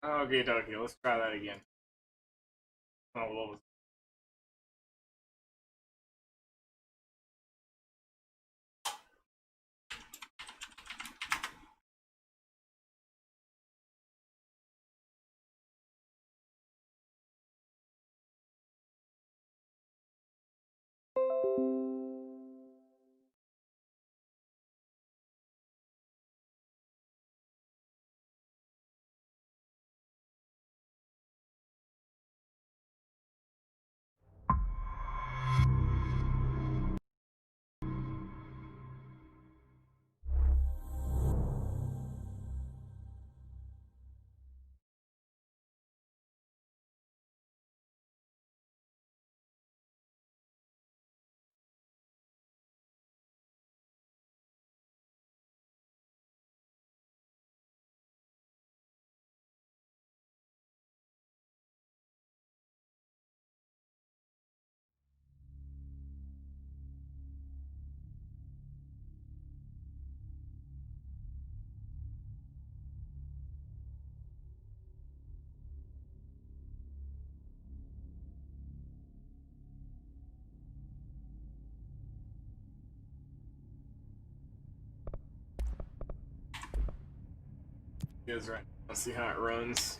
Okay, dokie, let's try that again. Oh, what was it? Is right. Let's see how it runs.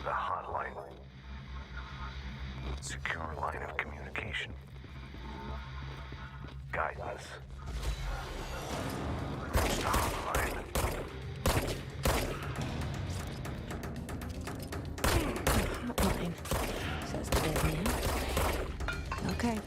The hotline. Secure line of communication. Guidance. Reach the hotline. Hotline, says the dead man. Okay.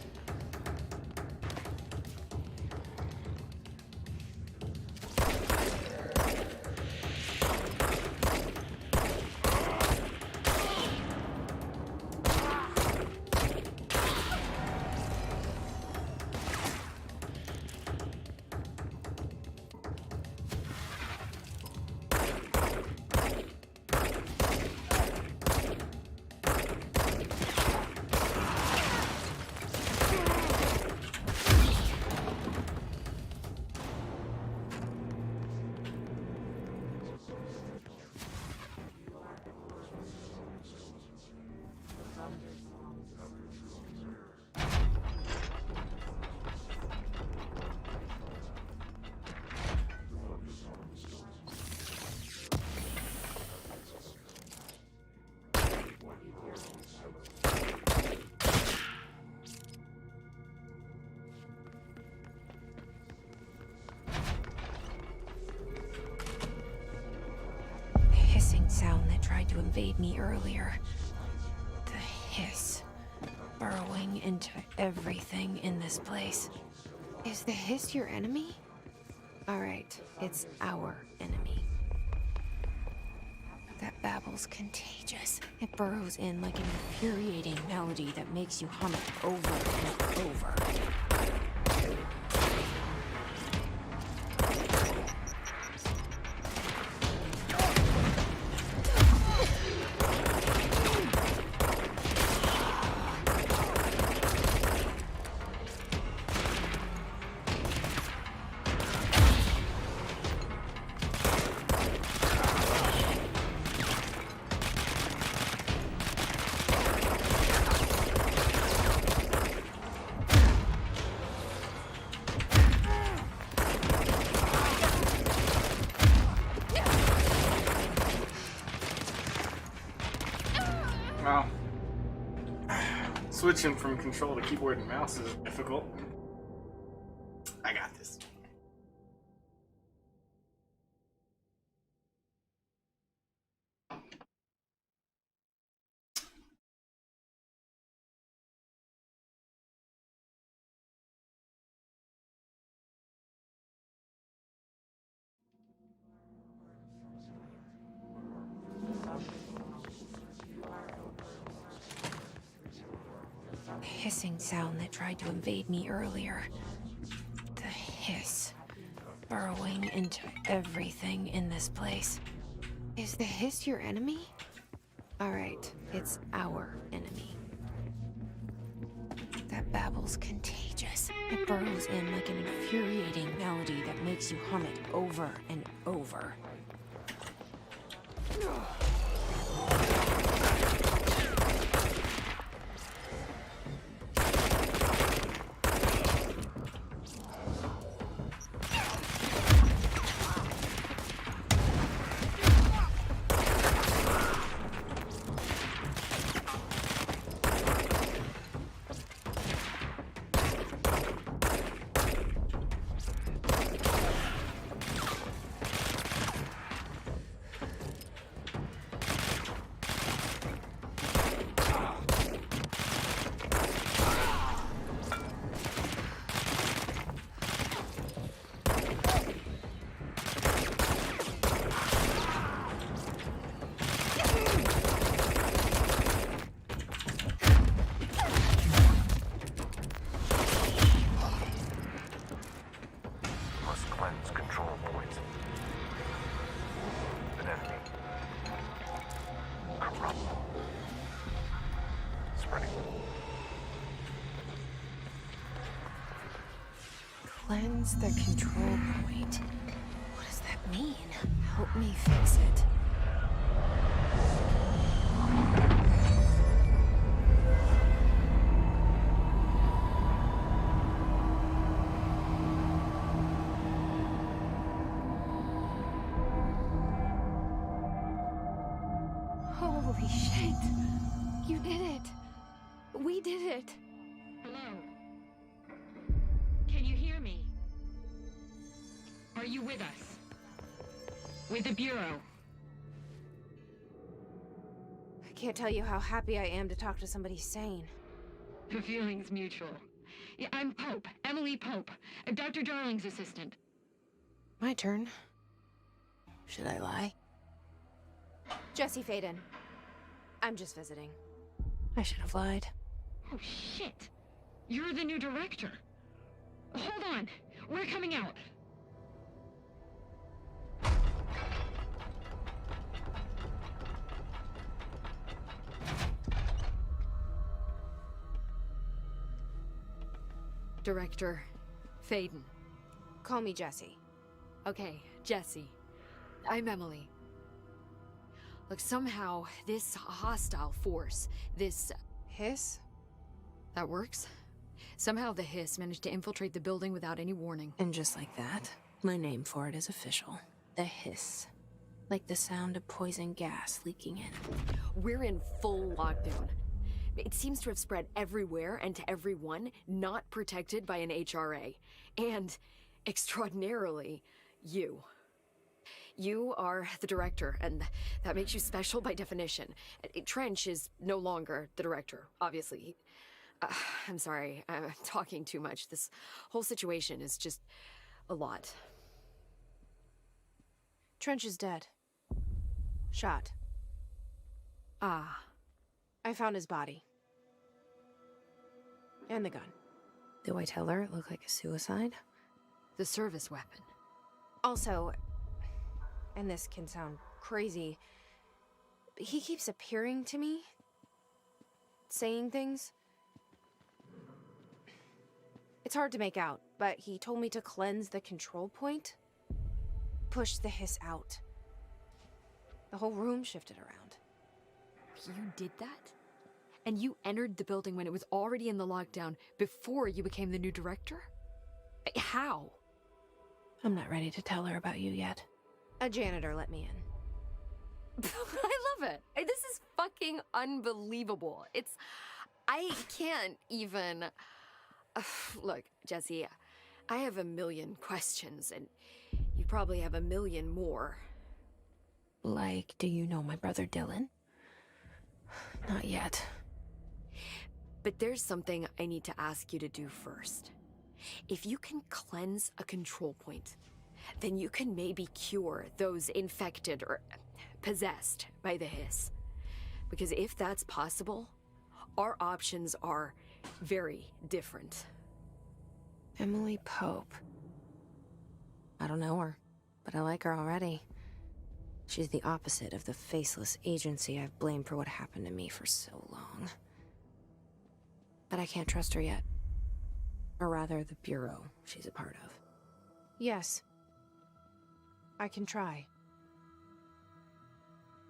Sound that tried to invade me earlier. The hiss. Burrowing into everything in this place. Is the hiss your enemy? Alright, it's our enemy. That babble's contagious. It burrows in like an infuriating melody that makes you hum it over and over. Switching from control to keyboard and mouse is difficult. I got this. The hissing sound that tried to invade me earlier. The hiss. Burrowing into everything in this place. Is the hiss your enemy? Alright, it's our enemy. That babble's contagious. It burrows in like an infuriating melody that makes you hum it over and over. Must cleanse control points. An enemy. Corrupt. Spreading. Cleanse the control point. What does that mean? Help me fix it. Holy shit! You did it! We did it! Hello? Can you hear me? Are you with us? With the Bureau? I can't tell you how happy I am to talk to somebody sane. The feeling's mutual. Yeah, I'm Pope, Emily Pope, Dr. Darling's assistant. My turn. Should I lie? Jesse Faden. I'm just visiting. I should have lied. Oh, shit. You're the new director. Hold on. We're coming out. Director Faden. Call me Jesse. Okay, Jesse. I'm Emily. Look, somehow this hostile force, this... Hiss? that works? Somehow the hiss managed to infiltrate the building without any warning. And just like that, my name for it is official. The hiss. Like the sound of poison gas leaking in. We're in full lockdown. It seems to have spread everywhere and to everyone not protected by an HRA. And, extraordinarily, you. You are the director, and that makes you special by definition. Trench is no longer the director, obviously. I'm sorry, I'm talking too much. This whole situation is just a lot. Trench is dead. Shot. Ah. I found his body. And the gun. Do I tell her it looked like a suicide? The service weapon. Also, and this can sound crazy, but he keeps appearing to me, saying things. It's hard to make out, but he told me to cleanse the control point, push the hiss out. The whole room shifted around. You did that? And you entered the building when it was already in the lockdown before you became the new director? How? I'm not ready to tell her about you yet. A janitor let me in. I love love it. This is fucking unbelievable. I can't even. Look, Jesse, I have a million questions, and you probably have a million more. Like, do you know my brother Dylan? Not yet. But there's something I need to ask you to do first. If you can cleanse a control point, then you can maybe cure those infected or possessed by the hiss. Because if that's possible, our options are very different. Emily Pope. I don't know her, but I like her already. She's the opposite of the faceless agency I've blamed for what happened to me for so long. But I can't trust her yet. Or rather, the Bureau she's a part of. Yes. I can try.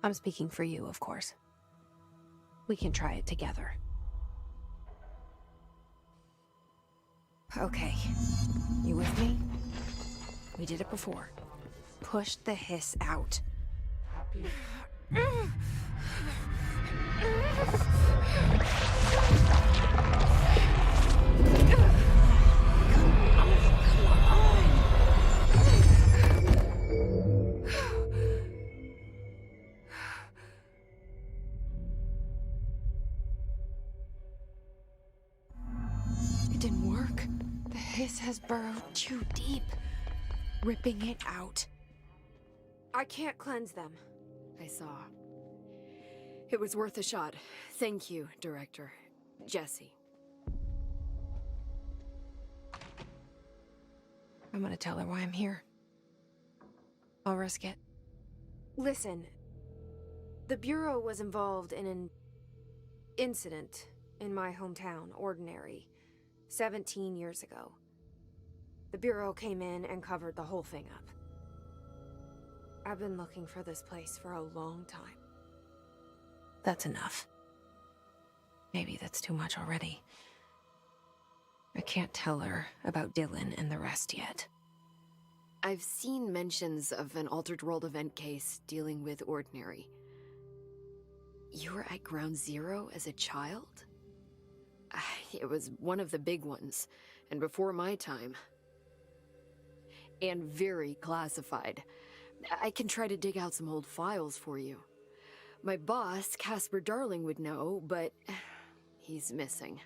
I'm speaking for you, of course. We can try it together. Okay. You with me? We did it before. Push the hiss out. It didn't work. The hiss has burrowed too deep, ripping it out. I can't cleanse them. I saw. It was worth a shot. Thank you, Director. Jesse. I'm gonna tell her why I'm here. I'll risk it. Listen, the Bureau was involved in an incident in my hometown, Ordinary, 17 years ago. The Bureau came in and covered the whole thing up. I've been looking for this place for a long time. That's enough. Maybe that's too much already. I can't tell her about Dylan and the rest yet. I've seen mentions of an Altered World event case dealing with Ordinary. You were at Ground Zero as a child? It was one of the big ones, and before my time. And very classified. I can try to dig out some old files for you. My boss, Casper Darling, would know, but he's missing.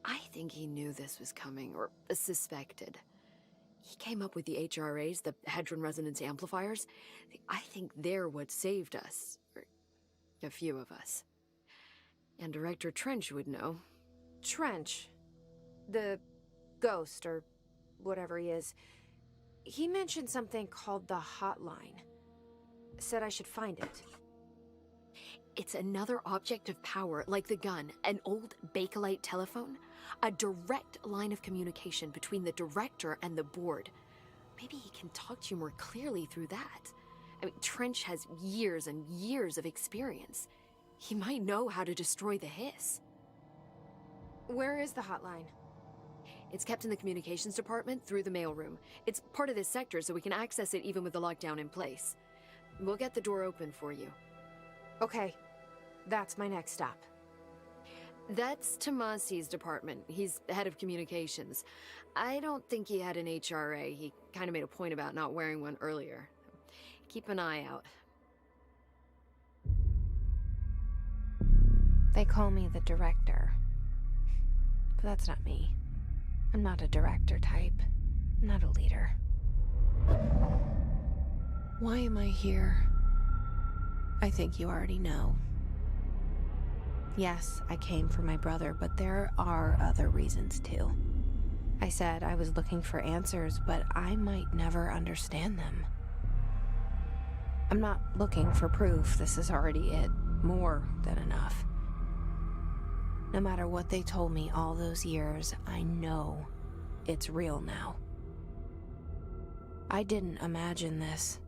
I think he knew this was coming, or suspected. He came up with the HRAs, the Hadron Resonance Amplifiers. I think they're what saved us. Or a few of us. And Director Trench would know. Trench? The ghost, or whatever he is. He mentioned something called the Hotline. Said I should find it. It's another object of power, like the gun, an old Bakelite telephone. A direct line of communication between the director and the board. Maybe he can talk to you more clearly through that. I mean, Trench has years and years of experience. He might know how to destroy the hiss. Where is the hotline? It's kept in the communications department through the mailroom. It's part of this sector, so we can access it even with the lockdown in place. We'll get the door open for you. Okay, that's my next stop. That's Tomasi's department. He's head of communications. I don't think he had an HRA. He kind of made a point about not wearing one earlier. Keep an eye out. They call me the director. But that's not me. I'm not a director type. I'm not a leader. Why am I here? I think you already know. Yes, I came for my brother, but there are other reasons too. I said I was looking for answers, but I might never understand them. I'm not looking for proof. This is already it. More than enough. No matter what they told me all those years, I know it's real now. I didn't imagine this.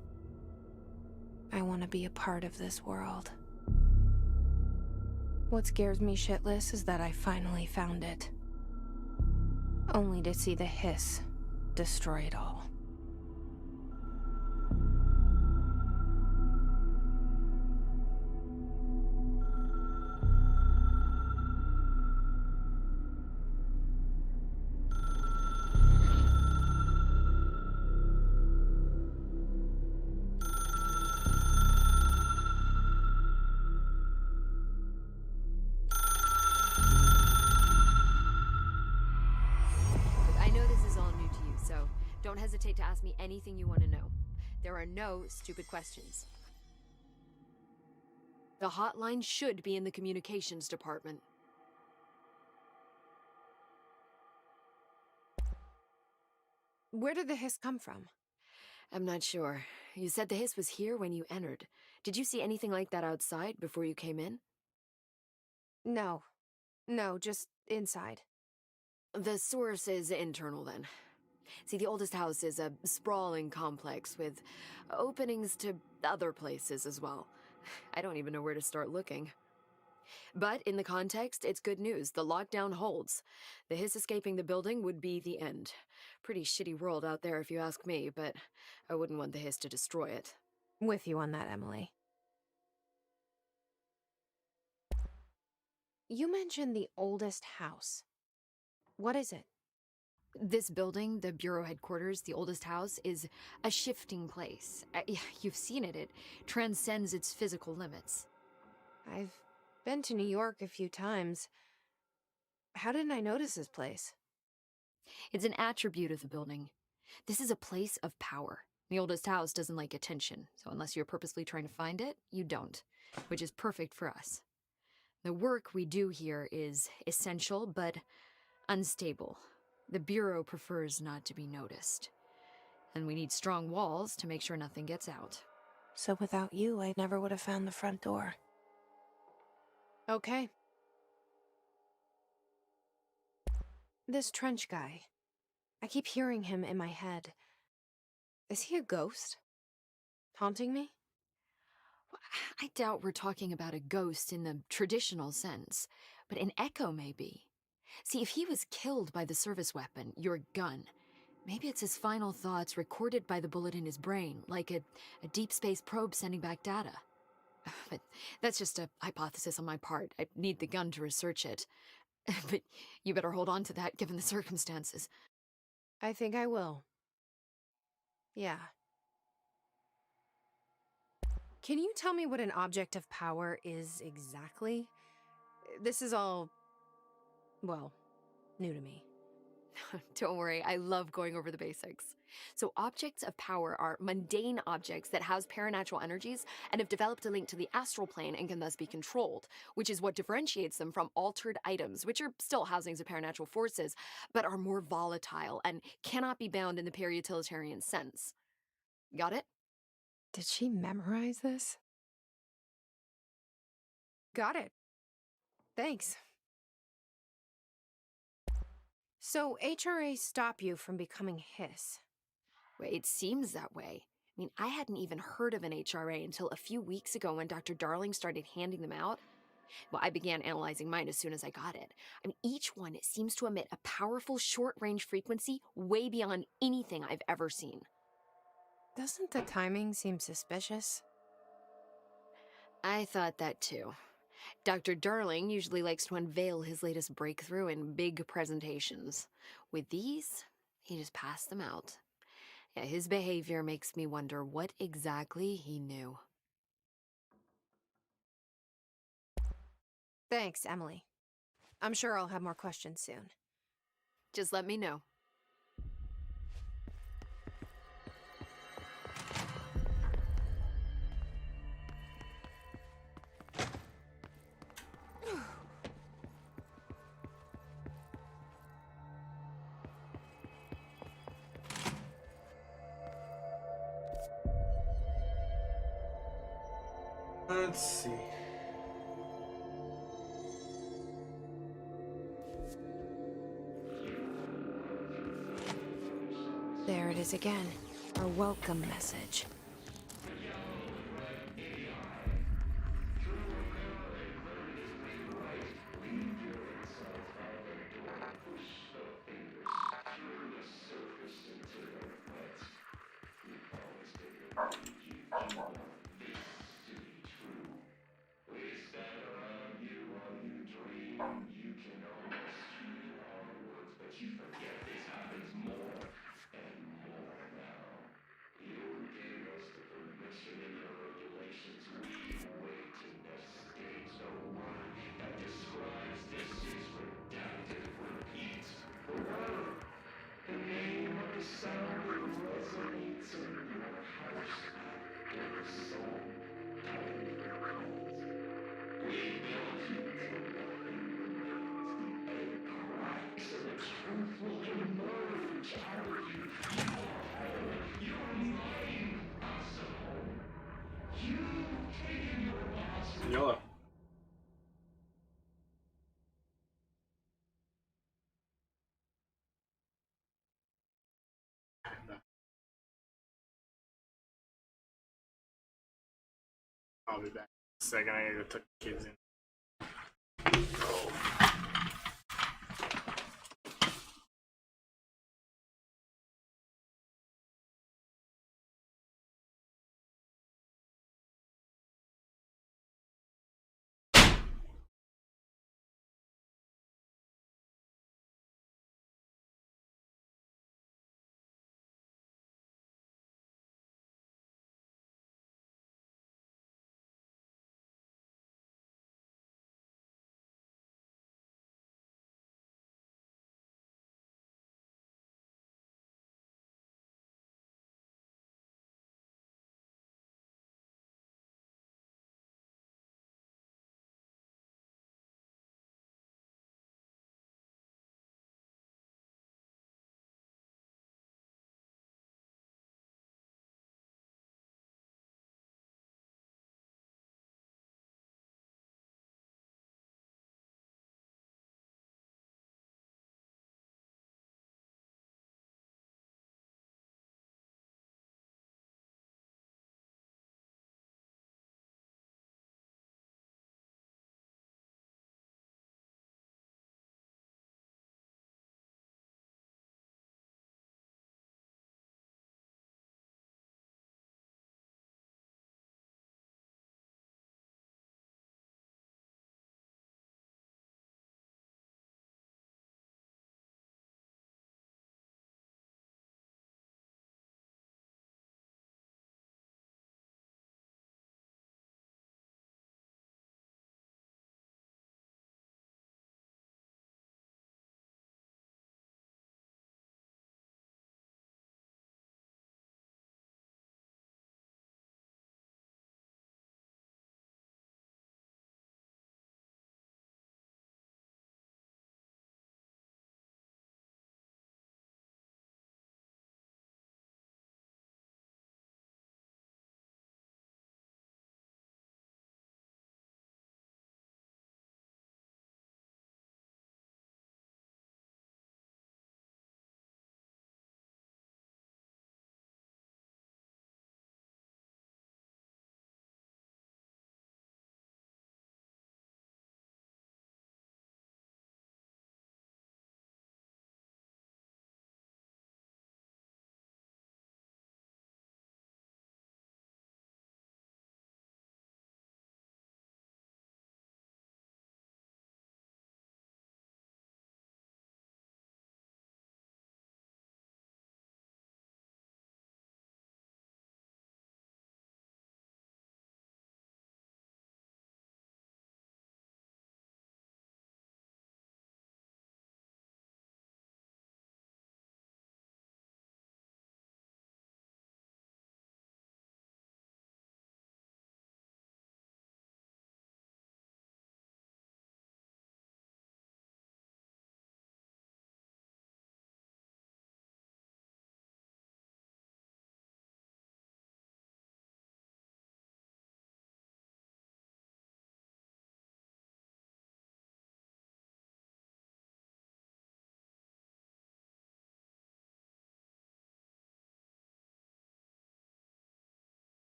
I want to be a part of this world. What scares me shitless is that I finally found it. Only to see the hiss destroy it all. hesitate to ask me anything you want to know. There are no stupid questions. The hotline should be in the communications department. Where did the hiss come from? I'm not sure. You said the hiss was here when you entered. Did you see anything like that outside before you came in? No. No, just inside. The source is internal, then. See, the oldest house is a sprawling complex with openings to other places as well. I don't even know where to start looking. But in the context, it's good news. The lockdown holds. The hiss escaping the building would be the end. Pretty shitty world out there if you ask me, but I wouldn't want the hiss to destroy it. With you on that, Emily. You mentioned the oldest house. What is it? This building, the Bureau headquarters, the oldest house, is a shifting place. You've seen it. It transcends its physical limits. I've been to New York a few times. How didn't I notice this place? It's an attribute of the building. This is a place of power. The oldest house doesn't like attention, so unless you're purposely trying to find it, you don't, which is perfect for us. The work we do here is essential, but unstable. The Bureau prefers not to be noticed. And we need strong walls to make sure nothing gets out. So without you, I never would have found the front door. Okay. This Trench guy. I keep hearing him in my head. Is he a ghost? Haunting me? I doubt we're talking about a ghost in the traditional sense, but an echo maybe. See, if he was killed by the service weapon, your gun, maybe it's his final thoughts recorded by the bullet in his brain, like a deep space probe sending back data. But that's just a hypothesis on my part. I need the gun to research it. But you better hold on to that given the circumstances. I think I will. Yeah. Can you tell me what an object of power is exactly? This is all, well, new to me. Don't worry, I love going over the basics. So objects of power are mundane objects that house paranatural energies and have developed a link to the astral plane and can thus be controlled, which is what differentiates them from altered items, which are still housings of paranatural forces, but are more volatile and cannot be bound in the para-utilitarian sense. Got it? Did she memorize this? Got it. Thanks. So HRA stop you from becoming Hiss? Well, it seems that way. I mean, I hadn't even heard of an HRA until a few weeks ago when Dr. Darling started handing them out. Well, I began analyzing mine as soon as I got it. I mean, each one seems to emit a powerful short-range frequency way beyond anything I've ever seen. Doesn't the timing seem suspicious? I thought that too. Dr. Darling usually likes to unveil his latest breakthrough in big presentations. With these, he just passed them out. Yeah, his behavior makes me wonder what exactly he knew. Thanks, Emily. I'm sure I'll have more questions soon. Just let me know. Let's see. There it is again. Our welcome message. YOLO. I'll be back in a second. I gotta go tuck the kids in.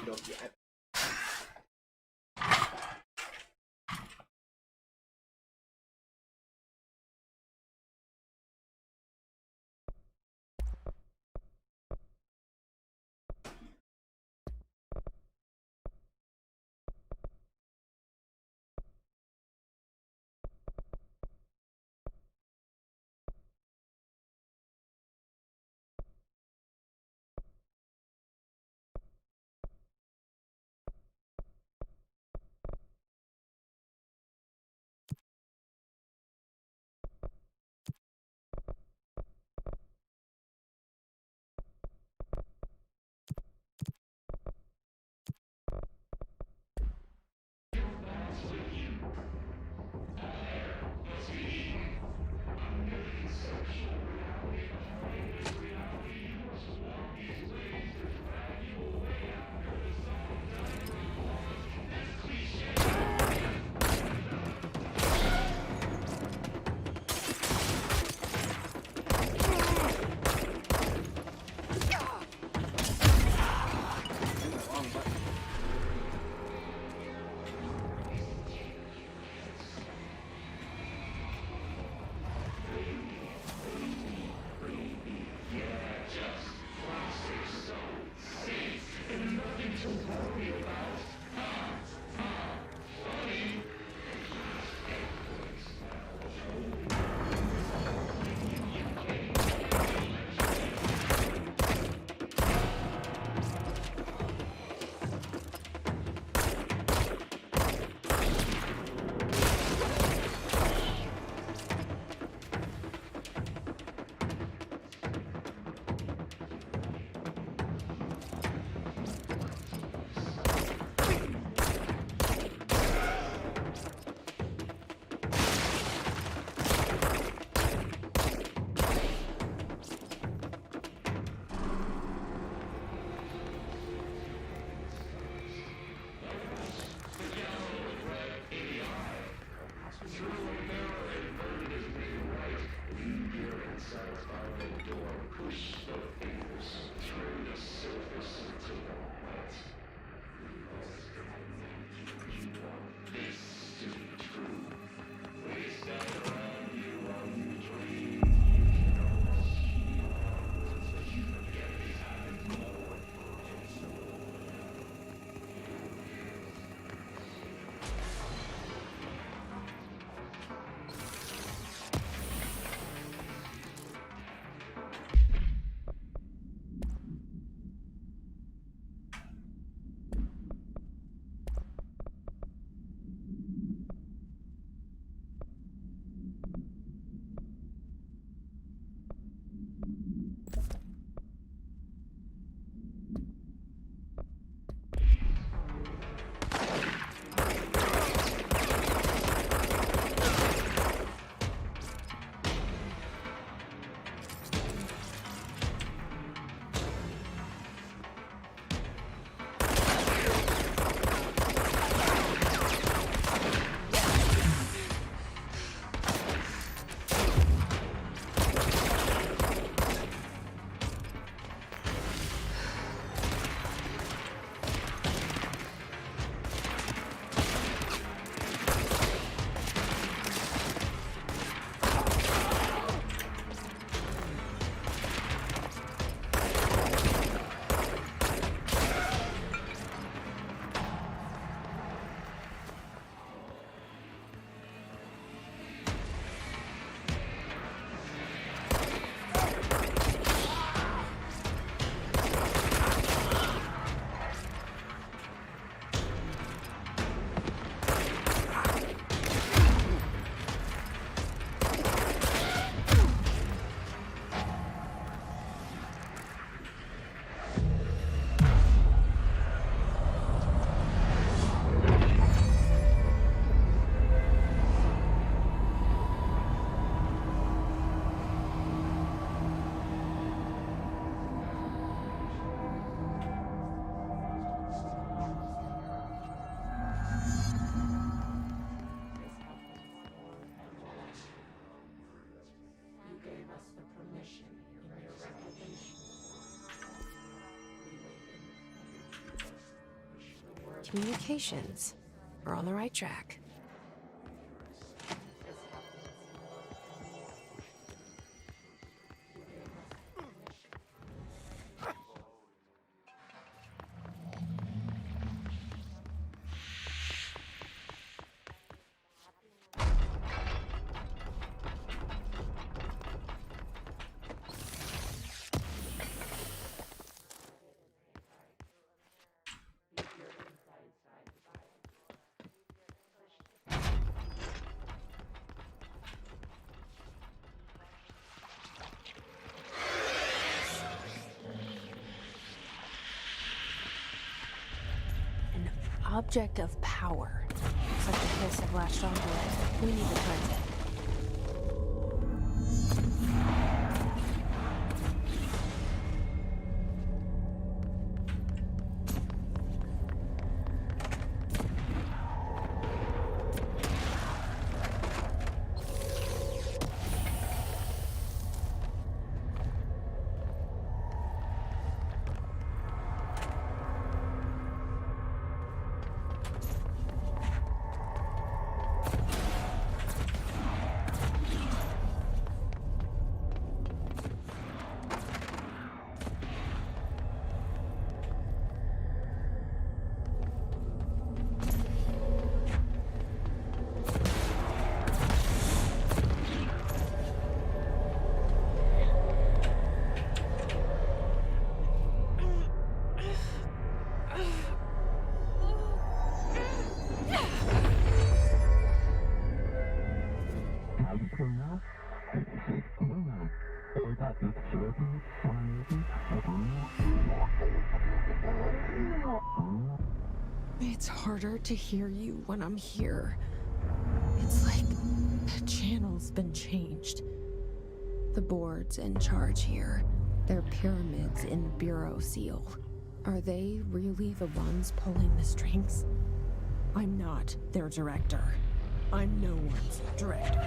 built yet. Communications. We're on the right track. Object of power. Looks like the Hiss have latched onto it. We need to cleanse it. It's harder to hear you when I'm here. It's like the channel's been changed. The board's in charge here. They're pyramids in the Bureau seal. Are they really the ones pulling the strings? I'm not their director. I'm no one's director.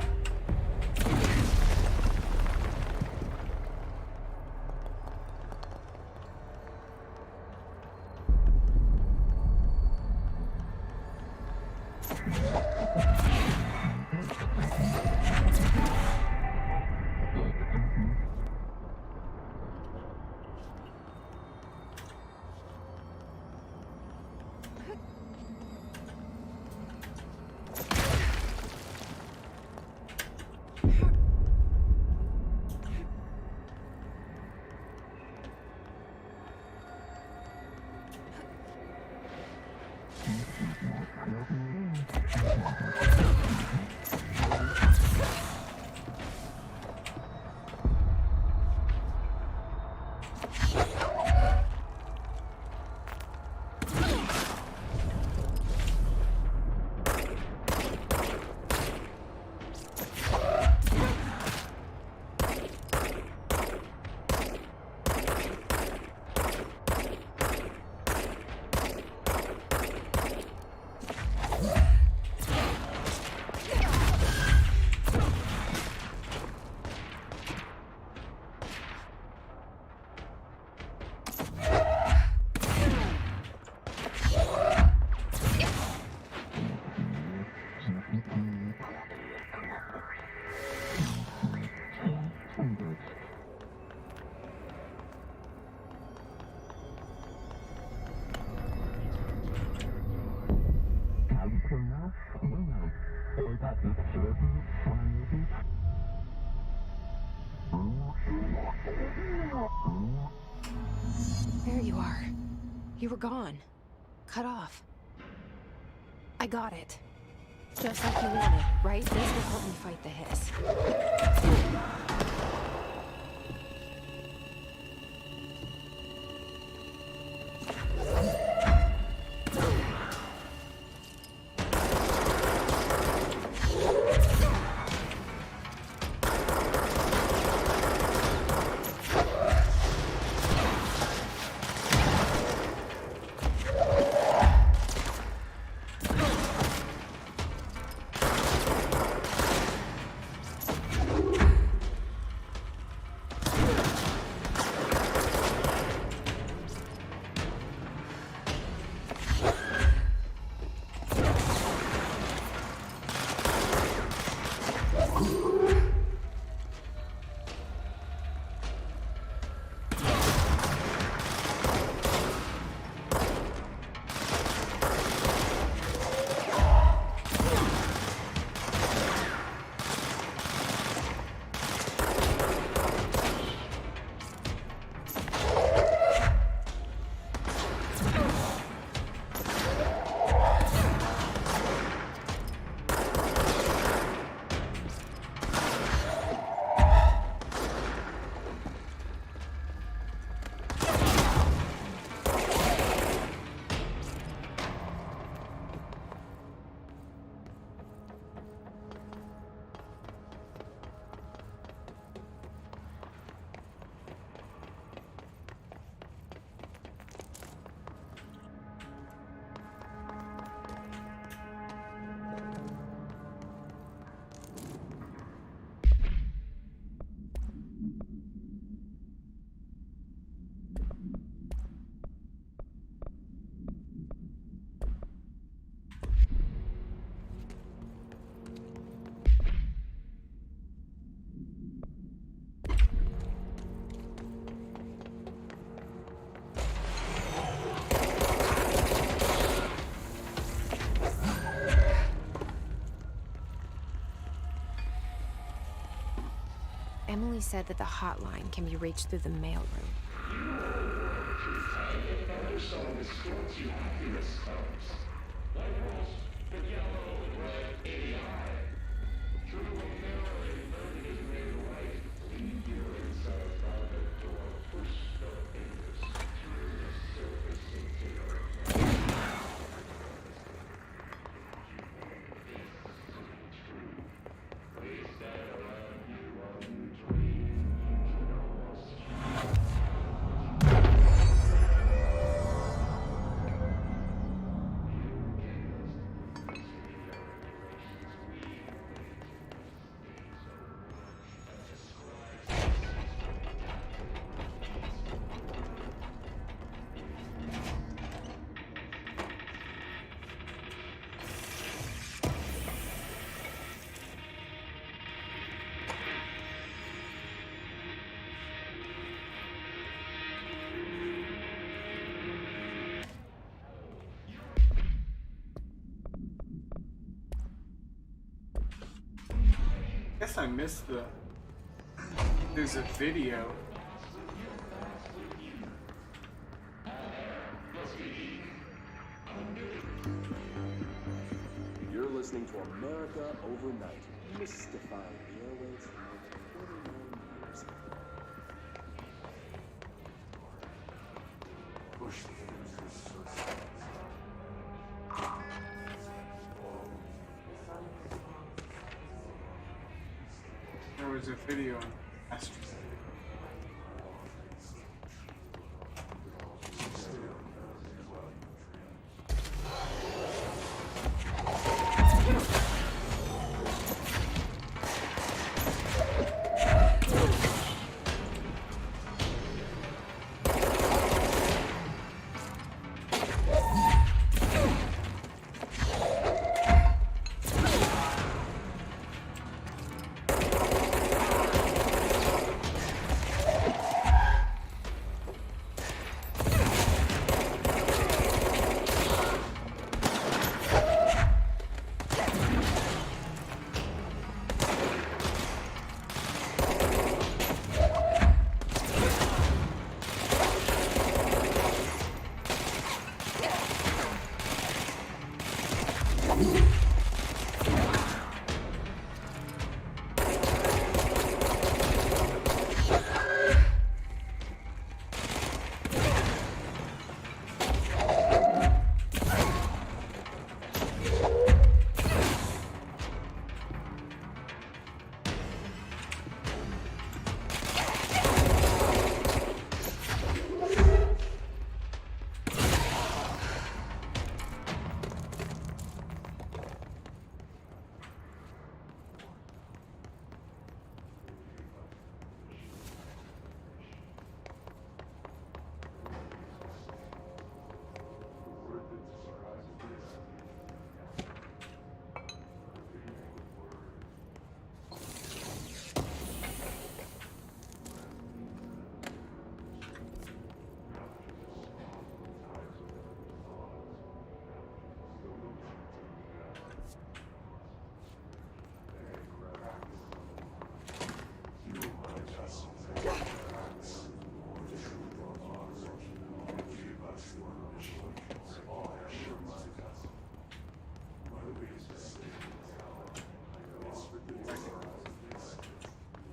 There you are. You were gone. Cut off. I got it. Just like you wanted, right? This will help me fight the Hiss. Emily said that the hotline can be reached through the mailroom. Guess I missed the. There's a video. You're listening to America Overnight, mystifying the airwaves for more than 49 years. Push the fuses. There was a video on Astro.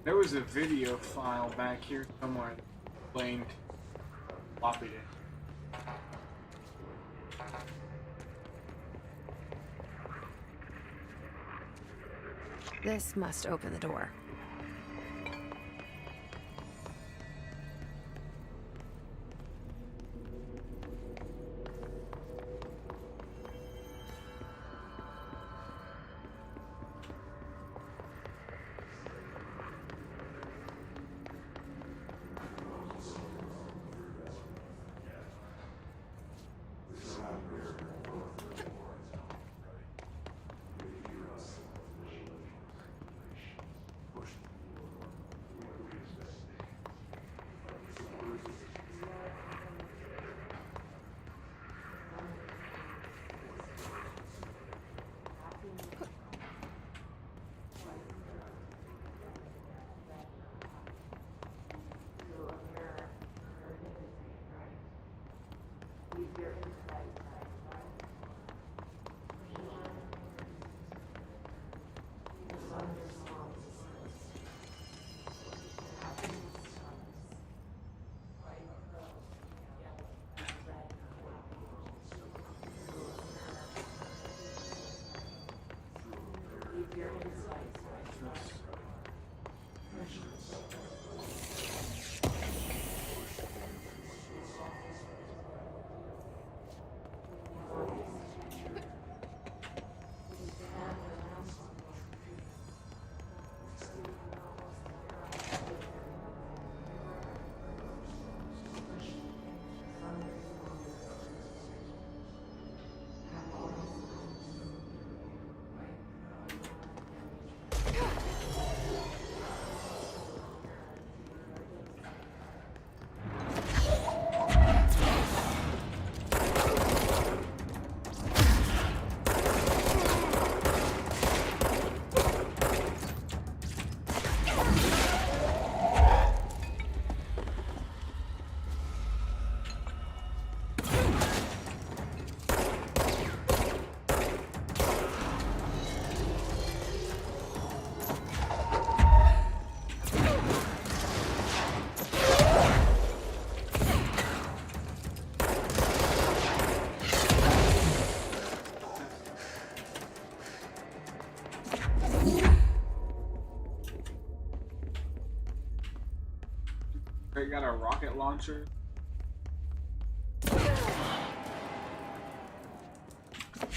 There was a video file back here somewhere that explained copied it. This must open the door. Push They got a rocket launcher.